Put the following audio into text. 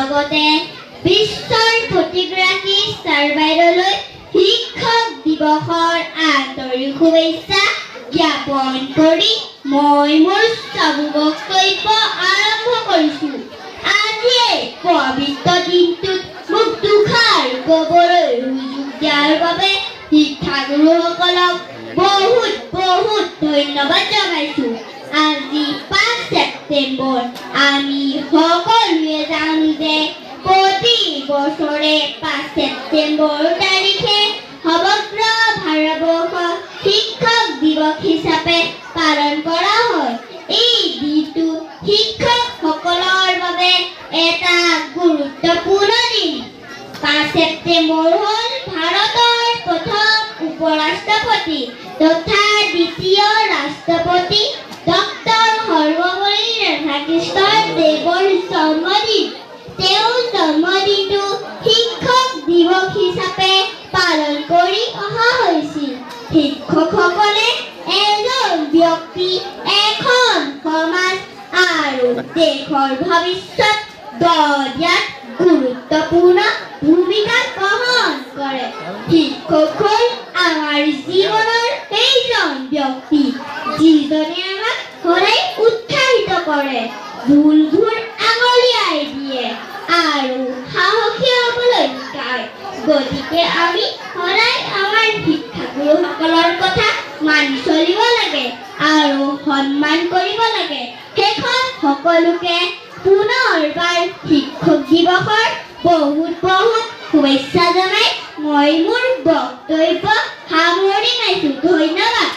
লগতে বিশ্বৰ প্ৰতিগৰাকী ছাৰ বাইদেউলৈ শিক্ষক দিৱসৰ আন্তৰিক শুভেচ্ছা জ্ঞাপন কৰি মই মোৰ বক্তব্য আৰম্ভ কৰিছোঁ। আজি এই পবিত্ৰ দিনটোত মোক দুষাৰ ক'বলৈ সুযোগ দিয়াৰ বাবে শিক্ষাগুৰুসকলক বহুত বহুত ধন্যবাদ জনাইছোঁ। আজি 5 ছেপ্টেম্বৰ আমি সকলোৱে জানো যে প্ৰতি বছৰে 5 ছেপ্টেম্বৰ তাৰিখে সমগ্ৰ ভাৰতবৰ্ষ শিক্ষক দিৱস হিচাপে পালন কৰা হয়। এই দিনটো শিক্ষকসকলৰ বাবে এটা গুৰুত্বপূৰ্ণ দিন। 5 ছেপ্টেম্বৰ হ'ল ভাৰতৰ প্ৰথম উপৰাষ্ট্ৰপতি তথা দ্বিতীয় ৰাষ্ট্ৰপতি ডক্টৰ সৰ্বপল্লী ৰাধাকৃষ্ণ দেৱৰ জন্মদিন। তেওঁৰ জন্মদিনটো শিক্ষক দিৱস হিচাপে পালন কৰি অহা হৈছিল। শিক্ষকসকলে এজন ব্যক্তি, এখন সমাজ আৰু দেশৰ ভৱিষ্যত গঢ় দিয়াত গুৰুত্বপূৰ্ণ ভূমিকা গ্ৰহণ কৰে। শিক্ষক হ'ল আমাৰ জীৱনৰ সেইজন ব্যক্তি যিজনে আমাক সদায় উৎসাহিত কৰে, ভুলবোৰ আঙুলিয়াই দিয়ে আৰু সাহসী হ'বলৈ শিকায়। গতিকে আমি সদায় আমাৰ শিক্ষাগুৰুসকলৰ কথা মানি চলিব লাগে আৰু সন্মান কৰিব লাগে। শেষত সকলোকে পুনৰবাৰ শিক্ষক দিৱসৰ বহুত বহুত শুভেচ্ছা জনাই মই মোৰ বক্তব্য সামৰণি মাৰিছোঁ। ধন্যবাদ।